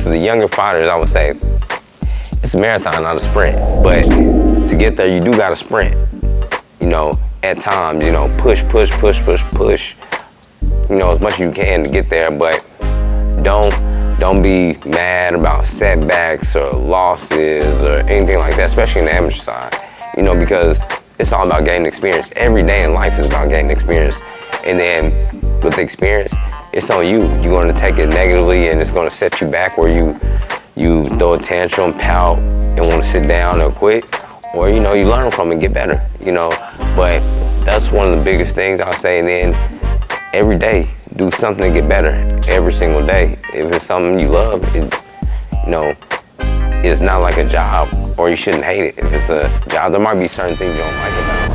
to the younger fighters, I would say it's a marathon, not a sprint. But to get there, you do got to sprint. You know, at times, you know, push, as much as you can to get there. But don't be mad about setbacks or losses or anything like that, especially in the amateur side. You know, because it's all about gaining experience. Every day in life is about gaining experience. And then with the experience, it's on you. You're going to take it negatively and it's going to set you back where you throw a tantrum, pout, and want to sit down or quit. Or, you know, you learn from it and get better, you know. But that's one of the biggest things I'll say. And then every day, do something to get better every single day. If it's something you love, you know, it's not like a job, or you shouldn't hate it. If it's a job, there might be certain things you don't like about it.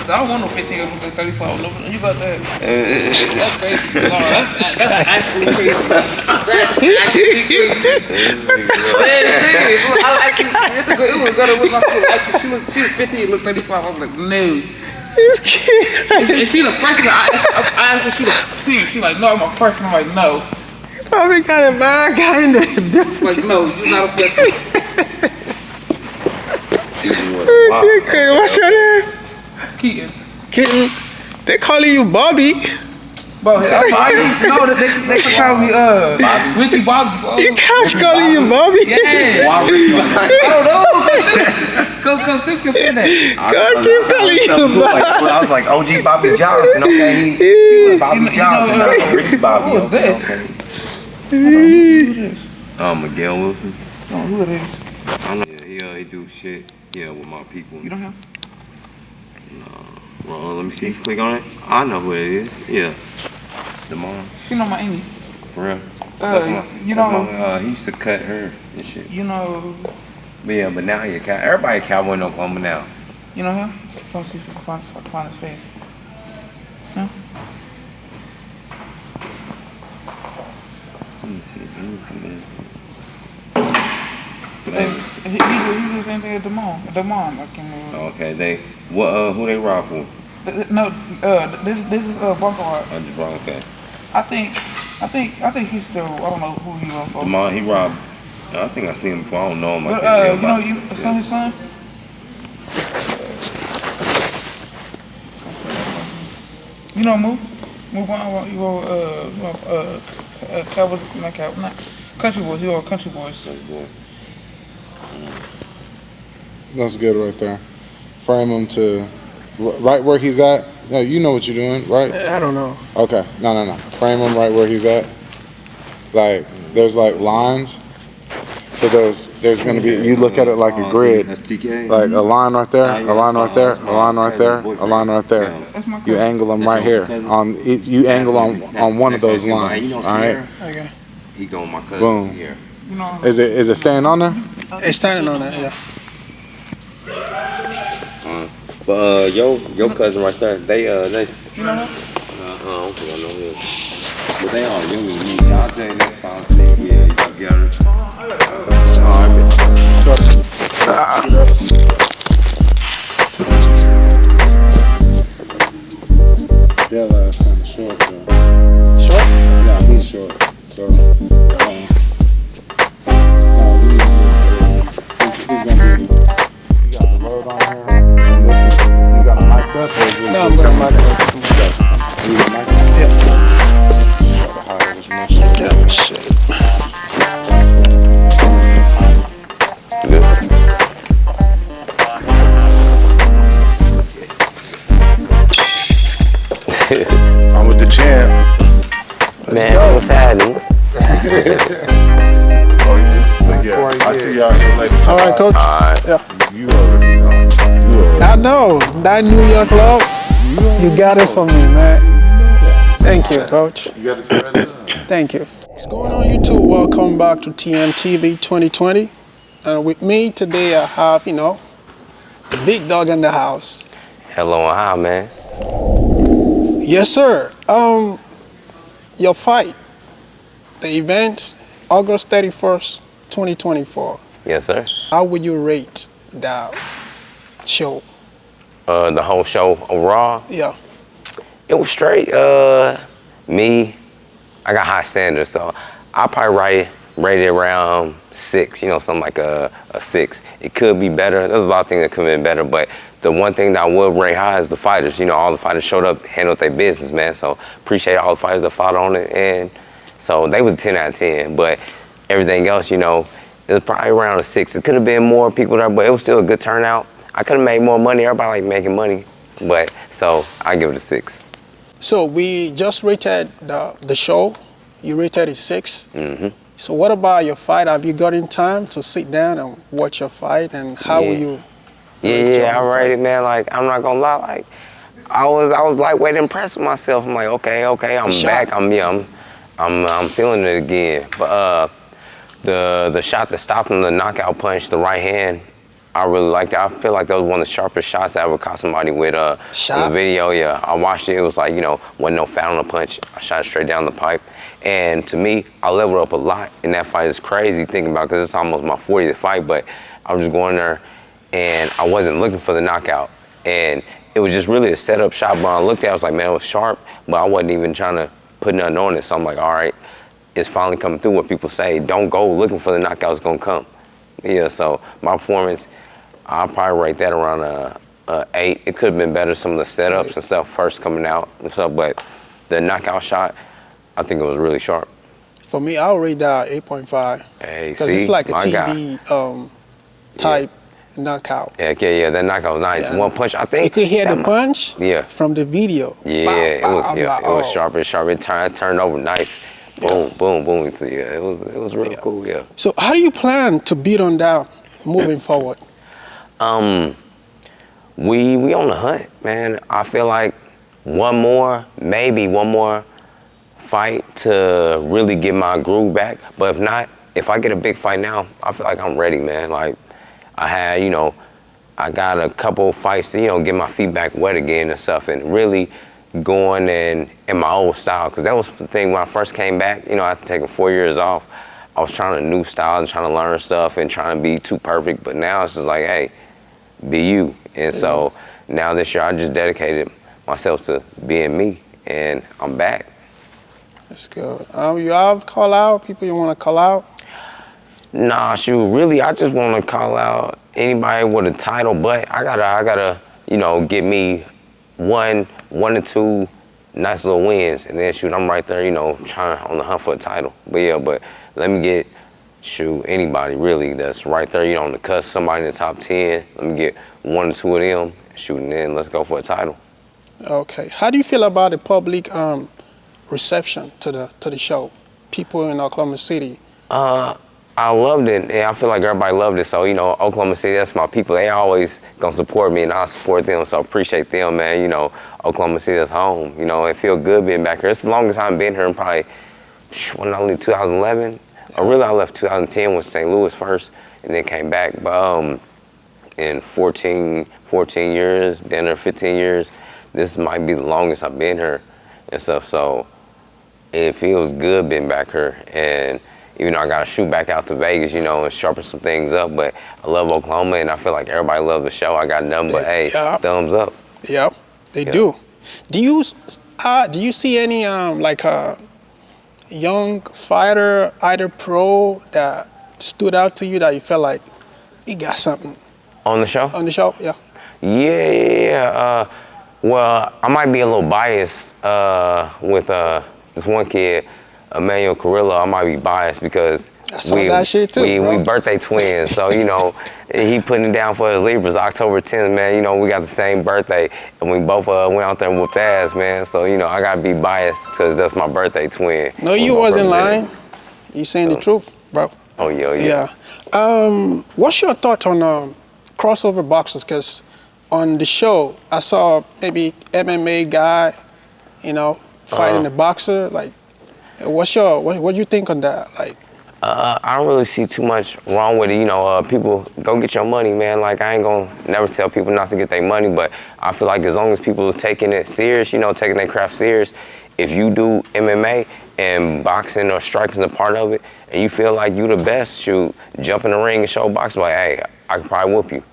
I don't want no 15 years old, 34. You about that? That's crazy. No, that's actually crazy. That's actually crazy. It was gonna with my foot. She was 15, looked 35. I was like, no. And she the freshman. I asked her, she like, no, I'm a freshman. I'm like, no. You probably got a bad guy in there. Like, no, you're not a freshman. What's your name? Keaton. Keaton. They calling you Bobby. Bro, no, they can call me Ricky Bobby. Bro. You couch calling you Bobby? Yeah. I don't know. Come Six can say that. God keep calling you Bobby. I was like OG Bobby Johnson. Okay, he Bobby Johnson. Ricky Bobby. Okay. Miguel Wilson. Oh, who it is? I know. Yeah, he do shit. Yeah, with my people. You don't have? No. Well, let me see. Click on it. I know who it is. Yeah. The mom. You know my Amy. For real? You know. He used to cut her and shit. You know. But yeah, but now he a cowboy. Everybody a cowboy in Oklahoma now. You know him? Let's see if I can find his face. No? Let me see. Let me come in. He do the same thing as the mom. I can't remember. Okay, who they rob for? No, this is Bronco Hart. Oh, just wrong. Okay. I think he's still. I don't know who he robbed for. The mom, he robbed. I think I seen him before. I don't know him. But, his son. You know Moo? Moo Cowboys, not Country Boys. He was Country Boys. That's good right there. Frame him to right where he's at. Yeah, you know what you're doing, right? I don't know. Okay, no. Frame him right where he's at. Like there's like lines. So there's gonna be, you look at it like a grid. That's TKO. Like a line right there, a line right there, a line right there, a line right there. You angle them right here. You angle on one of those lines. All right. Okay. He going my cousin. Boom. Here. You know. Is it staying on there? It's standing on that, yeah. But your cousin right there, they You know him? I don't think I know him. But they all young as me. I'll say next time, see, yeah, you got to get her. Their last kind of short though. Short? Yeah, he's short. So, he's gonna be. You got the load on here, huh? And this is, you got a mic up or is this? No, I'm gonna mic up. You got a mic up? Yeah. Yeah, shit. Good. I'm with the champ. Man, what's happening? Yeah, I see y'all here later. All right, coach. All right. Yeah. You already know. I know that New York love. You got it for me, man. Thank you, coach. You got to spread it up. Thank you. What's going on, YouTube? Welcome back to TMTV 2020. And with me today, I have, the big dog in the house. Hello and hi, man. Yes, sir. Your fight, the event, August 31st, 2024. Yes, sir. How would you rate that show? The whole show overall, Yeah. it was straight. Me, I got high standards, so I'll probably rate it around 6, something like a 6. It could be better. There's a lot of things that could have been better, but the one thing that I would rate high is the fighters. All the fighters showed up, handled their business, man. So appreciate all the fighters that fought on it, and so they was 10 out of 10. But everything else, it was probably around a 6. It could have been more people there, but it was still a good turnout. I could have made more money. Everybody like making money, but so I give it a 6. So we just rated the show. You rated it 6. Mm-hmm. So what about your fight? Have you gotten time to sit down and watch your fight? And how will you? Yeah, I rated, man. Like, I'm not gonna lie. Like, I was lightweight impressed with myself. I'm like, okay, I'm back. I'm feeling it again. But the shot that stopped him, the knockout punch, the right hand, I really liked it. I feel like that was one of the sharpest shots I ever caught somebody with. In the video, yeah, I watched it. It was like, wasn't no foul on the punch. I shot it straight down the pipe. And to me, I leveled up a lot in that fight. It's crazy thinking about, because it's almost my 40th fight, but I was just going there and I wasn't looking for the knockout. And it was just really a setup shot, but I looked at it, I was like, man, it was sharp, but I wasn't even trying to put nothing on it. So I'm like, all right, it's finally coming through. What people say, don't go looking for the knockout, it's gonna come. Yeah, so my performance, I'll probably rate that around a 8. It could have been better, some of the setups and stuff first coming out and stuff, but the knockout shot, I think it was really sharp. For me, I'll rate that 8.5. Hey, because it's like a TV type knockout. Yeah, that knockout was nice. Yeah. One punch, I think. You could hear the punch from the video. Yeah, it was sharp. It turned over nice. Boom, boom, boom. So yeah, it was really cool, yeah. So how do you plan to beat on that moving forward? We on the hunt, man. I feel like maybe one more fight to really get my groove back. But if not, if I get a big fight now, I feel like I'm ready, man. Like I had, I got a couple fights to, get my feet back wet again and stuff, and really going in my old style. Because that was the thing when I first came back, after taking 4 years off, I was trying a new style and trying to learn stuff and trying to be too perfect. But now it's just like, hey, be you. And so now this year I just dedicated myself to being me, and I'm back. That's good. You have call out people you want to call out? Nah, shoot, really, I just want to call out anybody with a title, but I gotta, get me one or two nice little wins, and then shoot, I'm right there, trying on the hunt for a title. But yeah, but let me get, anybody really that's right there, on the cusp, somebody in the top 10. Let me get 1 or 2 of them, and then let's go for a title. Okay. How do you feel about the public reception to the show? People in Oklahoma City. I loved it, and I feel like everybody loved it. So, Oklahoma City, that's my people. They always gonna support me, and I support them. So I appreciate them, man. Oklahoma City is home. It feel good being back here. It's the longest time I've been here in probably, when I left 2011. Or really, I left 2010 with St. Louis first, and then came back. But in 14 years, then or 15 years, this might be the longest I've been here and stuff. So it feels good being back here, and even though I got to shoot back out to Vegas, you know, and sharpen some things up. But I love Oklahoma, and I feel like everybody loves the show. I got nothing but, hey, thumbs up. Yep, they do. Do you see any like a young fighter, either pro, that stood out to you that you felt like he got something? On the show? On the show, yeah. Yeah. Well, I might be a little biased with this one kid, Emmanuel Carrillo. I might be biased because we birthday twins. So, you know, he putting it down for his Libras, October 10th, man. You know, we got the same birthday, and we both went out there and whooped ass, man. So, you know, I got to be biased because that's my birthday twin. No, you wasn't lying. You saying the truth, bro. Oh, yeah. What's your thought on crossover boxers? Because on the show, I saw maybe MMA guy, you know, fighting a boxer. Like, what do you think on that? Like, I don't really see too much wrong with it. You know, people go get your money, man. Like, I ain't gonna never tell people not to get their money, but I feel like as long as people are taking it serious, you know, taking their craft serious, if you do MMA and boxing or striking is a part of it, and you feel like you the best, shoot, jump in the ring and show boxing, like, hey, I could probably whoop you.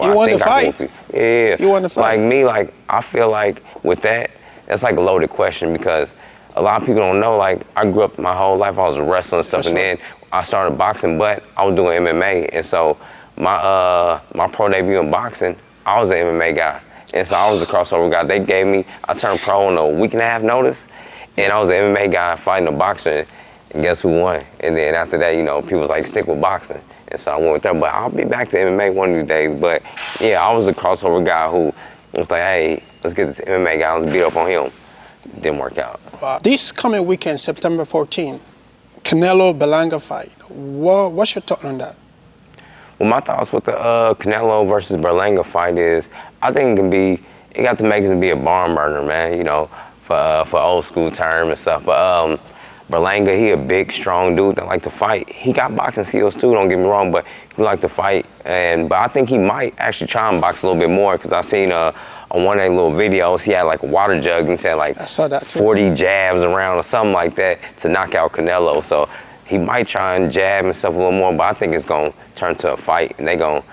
You want to fight? Yeah. You want to fight? Like me, like, I feel like with that, that's like a loaded question because a lot of people don't know, like, I grew up my whole life, I was wrestling and stuff, and then I started boxing, but I was doing MMA, and so my pro debut in boxing, I was an MMA guy, and so I was the crossover guy. They gave me, I turned pro on a week and a half notice, and I was an MMA guy fighting a boxer, and guess who won? And then after that, you know, people was like, stick with boxing, and so I went with that, but I'll be back to MMA one of these days. But yeah, I was a crossover guy who was like, hey, let's get this MMA guy, let's beat up on him. Didn't work out. This coming weekend, September 14th, Canelo Berlanga fight. What's your thought on that? Well, my thoughts with the Canelo versus Berlanga fight is, I think it got the makings to be a barn burner, man. You know, for old school term and stuff. But Berlanga, he a big, strong dude that like to fight. He got boxing skills too. Don't get me wrong, but he like to fight. But I think he might actually try and box a little bit more because I seen on one of their little videos, he had like a water jug and he said like 40 jabs around or something like that to knock out Canelo. So he might try and jab himself a little more, but I think it's gonna turn to a fight, and they gonna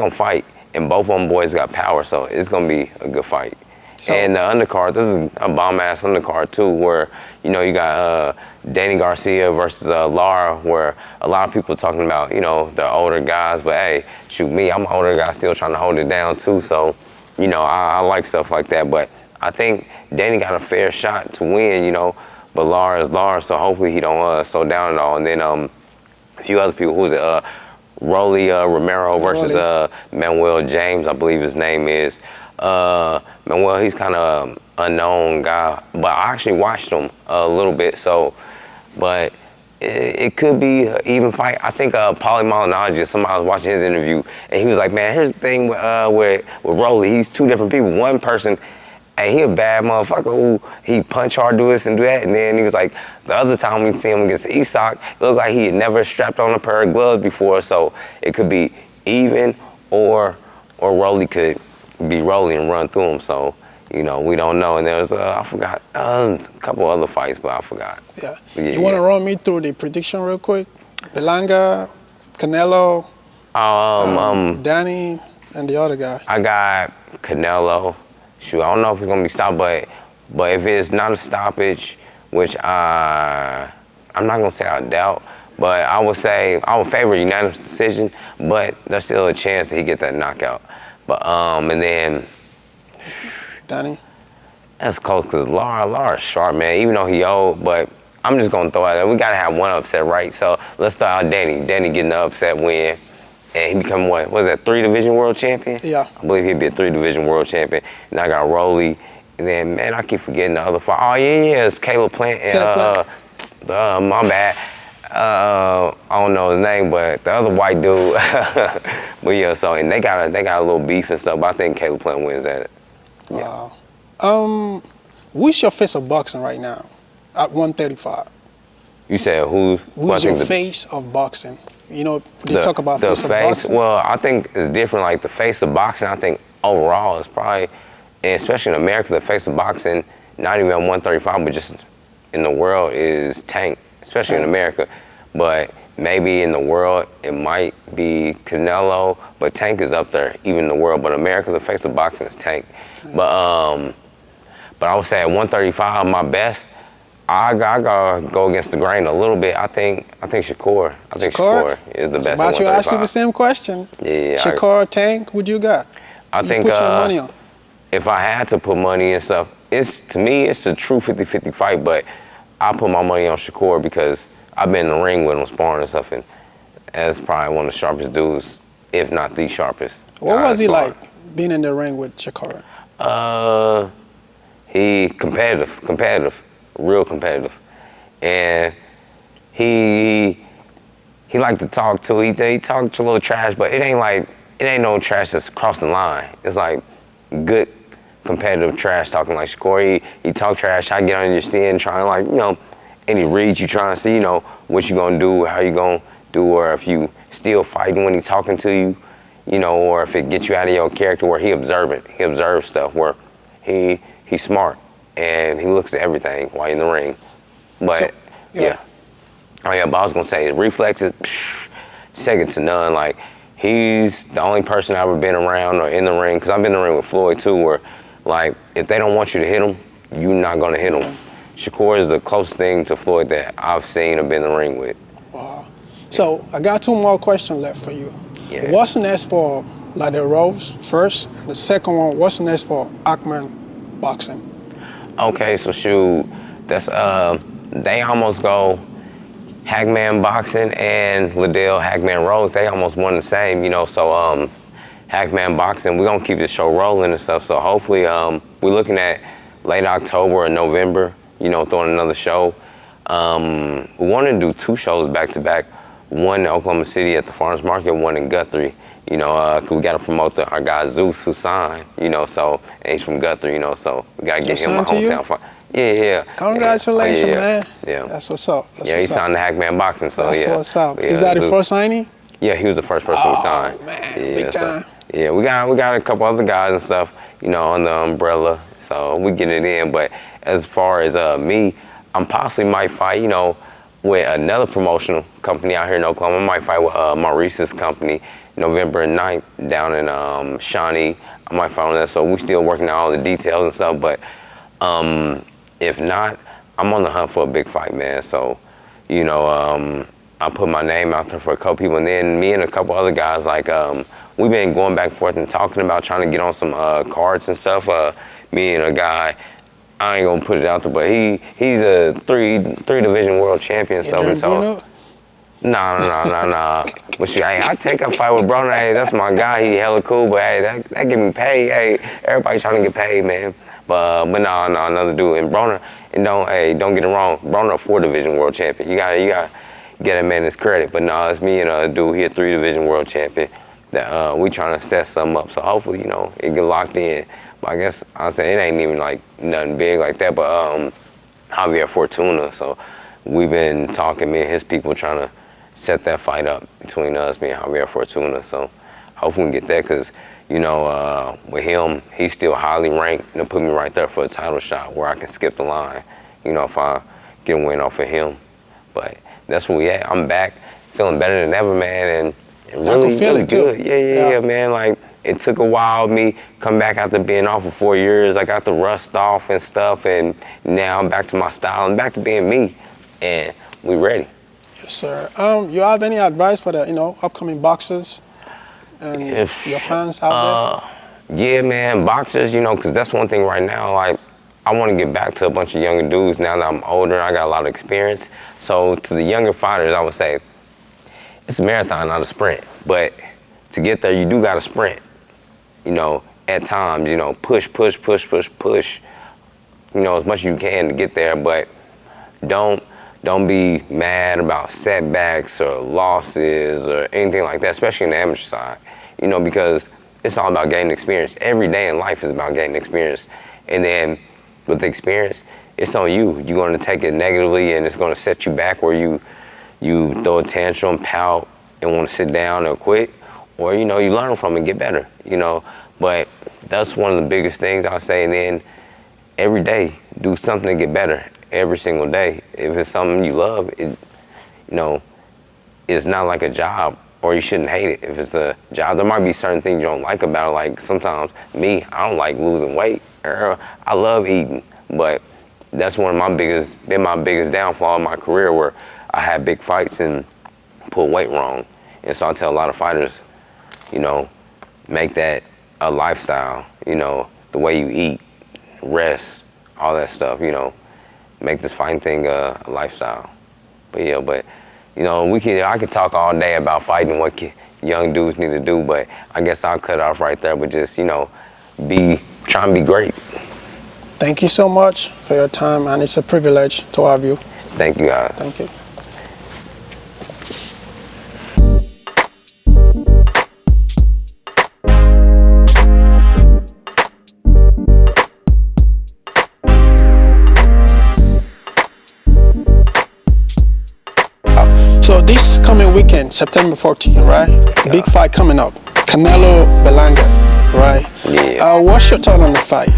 fight. And both of them boys got power, so it's gonna be a good fight. So, and the undercard, this is a bomb-ass undercard too, where, you know, you got Danny Garcia versus Lara, where a lot of people are talking about, you know, the older guys, but hey, shoot me, I'm an older guy still trying to hold it down too, so, you know, I like stuff like that, but I think Danny got a fair shot to win, you know, but Lara is Lara, so hopefully he don't slow down at all. And then a few other people, who's it, Rolly Romero versus Manuel James, I believe his name is. Manuel, he's kind of unknown guy, but I actually watched him a little bit, so, but it could be an even fight. I think Paulie Malignaggi, somebody was watching his interview, and he was like, man, here's the thing with Rolly, he's two different people. One person, hey, he a bad motherfucker who he punch hard, do this and do that, and then he was like, the other time we see him against Isak, it looked like he had never strapped on a pair of gloves before, so it could be even, or Rolly could be Rolly and run through him, so, you know, we don't know. And there's, I forgot, a couple other fights, but I forgot. Yeah. You want to run me through the prediction real quick? Berlanga, Canelo, Danny, and the other guy. I got Canelo. Shoot, I don't know if it's going to be stopped, but if it's not a stoppage, which I'm not going to say I doubt, but I would say I would favor a unanimous decision, but there's still a chance that he get that knockout. But and then Danny, that's close because Lara's sharp, man. Even though he old, but I'm just gonna throw out there. We gotta have one upset, right? So let's start out Danny. Danny getting the upset win, and he become what? Was that 3-division world champion? Yeah. I believe he'd be a 3-division world champion. And I got Rolly, and then man, I keep forgetting the other fight. Oh yeah, it's Caleb Plant and my bad. I don't know his name, but the other white dude. But yeah, so and they got a little beef and stuff. But I think Caleb Plant wins at it. Yeah. Wow. Who's your face of boxing right now at 135? You said who's your face of boxing? You know, they talk about face of boxing. Well, I think it's different. Like the face of boxing, I think overall is probably, and especially in America, the face of boxing, not even at 135, but just in the world is Tank. Especially in America. but maybe in the world it might be Canelo, but Tank is up there, even in the world. But America, the face of boxing is Tank. But I would say at 135, my best, I gotta go against the grain a little bit. I think Shakur. I think Shakur is the best. About to ask you the same question. Yeah. Shakur or Tank, what you got? I think put your money on. If I had to put money and stuff, to me it's a true 50-50 fight. But I put my money on Shakur because I've been in the ring with him sparring and stuff, and that's probably one of the sharpest dudes, if not the sharpest. What was he like being in the ring with Shakur? He competitive, real competitive, and he liked to talk too. He talked a little trash, but it ain't no trash that's crossing the line. It's like good competitive trash talking like Shakur. He talk trash, try to get under your skin, trying to any reads you trying to see, what you gonna do, how you gonna do, or if you still fighting when he's talking to you, or if it gets you out of your character, where he observant. He observes stuff where he's smart and he looks at everything while in the ring. But yeah. Oh yeah, but I was gonna say reflexes, second to none. Like, he's the only person I've ever been around or in the ring, because I've been in the ring with Floyd too, where like if they don't want you to hit him, you're not gonna hit him. Shakur is the closest thing to Floyd that I've seen or been in the ring with. Wow. So I got two more questions left for you. Yeah. What's next for Lydell Rhodes first? And the second one, what's next for Ackman Boxing? Okay, so shoot, that's they almost go Hackman Boxing and Lydell Hackman Rhodes. They almost one the same, So Hackman Boxing, we're gonna keep the show rolling and stuff. So hopefully, we're looking at late October or November. Throwing another show. We want to do 2 shows back to back. One in Oklahoma City at the Farmers Market, one in Guthrie. We got to promote our guy Zeus, who signed. So and he's from Guthrie. So we got to get him a hometown fight. Yeah. Congratulations, man. Yeah. That's what's up. He signed the Hackman Boxing. So That's yeah. what's up. Yeah, Is that the first signing? Yeah, he was the first person we signed. Man, big time. So, yeah, we got a couple other guys and stuff, on the umbrella. So we get it in. But as far as me, I'm possibly might fight, with another promotional company out here in Oklahoma. I might fight with Maurice's company November 9th down in Shawnee. I might fight with that. So we're still working out all the details and stuff. But if not, I'm on the hunt for a big fight, man. So, I put my name out there for a couple people, and then me and a couple other guys, we've been going back and forth and talking about trying to get on some cards and stuff. Me and a guy, I ain't gonna put it out there, but he's a three division world champion. No. But I take a fight with Bruno. Hey, that's my guy. He hella cool, but hey, that get me paid. Hey, everybody trying to get paid, man. But no, another dude. And Broner, and don't get it wrong, Broner a 4 division world champion. You gotta get a man his credit. But no, it's me and a dude. He a 3 division world champion. That we trying to set something up. So hopefully, it get locked in. But I guess I'll say it ain't even like nothing big like that. But Javier Fortuna. So we've been talking, me and his people, trying to set that fight up between us, me and Javier Fortuna. So hopefully we can get that, because with him, he's still highly ranked, and it'll put me right there for a title shot where I can skip the line, if I get a win off of him. But that's where we at. I'm back, feeling better than ever, man, and really good. Yeah, man. Like, it took a while me come back after being off for 4 years. I got the rust off and stuff, and now I'm back to my style and back to being me, and we ready. Yes, sir. You have any advice for the upcoming boxers and your fans out there? Yeah, man, boxers, because that's one thing right now. Like, I want to get back to a bunch of younger dudes now that I'm older. I got a lot of experience. So to the younger fighters, I would say it's a marathon, not a sprint. But to get there, you do got to sprint. At times, push, as much as you can to get there. But don't be mad about setbacks or losses or anything like that, especially in the amateur side, because it's all about gaining experience. Every day in life is about gaining experience. And then with the experience, it's on you. You're going to take it negatively, and it's going to set you back where you throw a tantrum, pout, and want to sit down or quit. Or, you learn from it and get better, But that's one of the biggest things I'll say. And then every day, do something to get better every single day. If it's something you love, it's not like a job, or you shouldn't hate it. If it's a job, there might be certain things you don't like about it. Like sometimes me, I don't like losing weight. I love eating, but that's been my biggest downfall in my career, where I had big fights and put weight wrong. And so I tell a lot of fighters, you know, make that a lifestyle. You know, the way you eat, rest, all that stuff. You know, make this fighting thing a lifestyle. But yeah, you know, I could talk all day about fighting, what young dudes need to do, but I guess I'll cut it off right there. But just, you know, try and be great. Thank you so much for your time, and it's a privilege to have you. Thank you, guys. Thank you. So this coming weekend, September 14th, right? Yeah. Big fight coming up. Canelo, Berlanga, right? Yeah. What's your thought on the fight?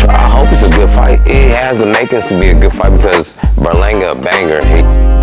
I hope it's a good fight. It has the makings to be a good fight because Berlanga a banger.